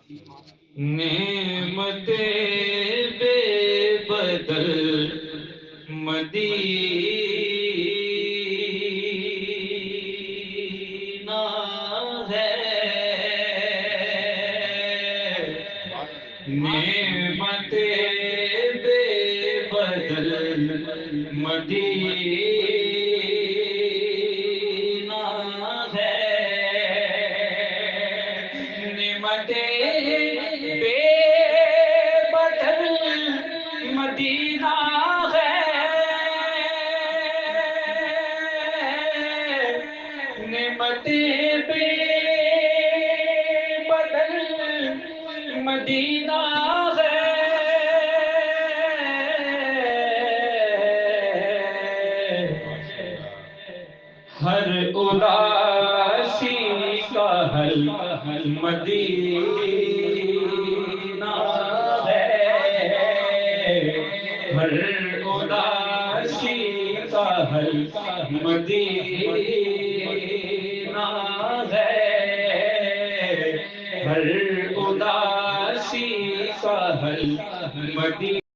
نعمت بے بدل مدینہ ہے، نعمت بے بدل مدینہ ہے، نعمت بے بدل مدینہ ہے، نعمت بے بدل مدینہ ہے، ہر اداسی کا حل مدینہ ہے، ہر اداسی کا حل مدینہ ہے، ہر اداسی کا حل مدینہ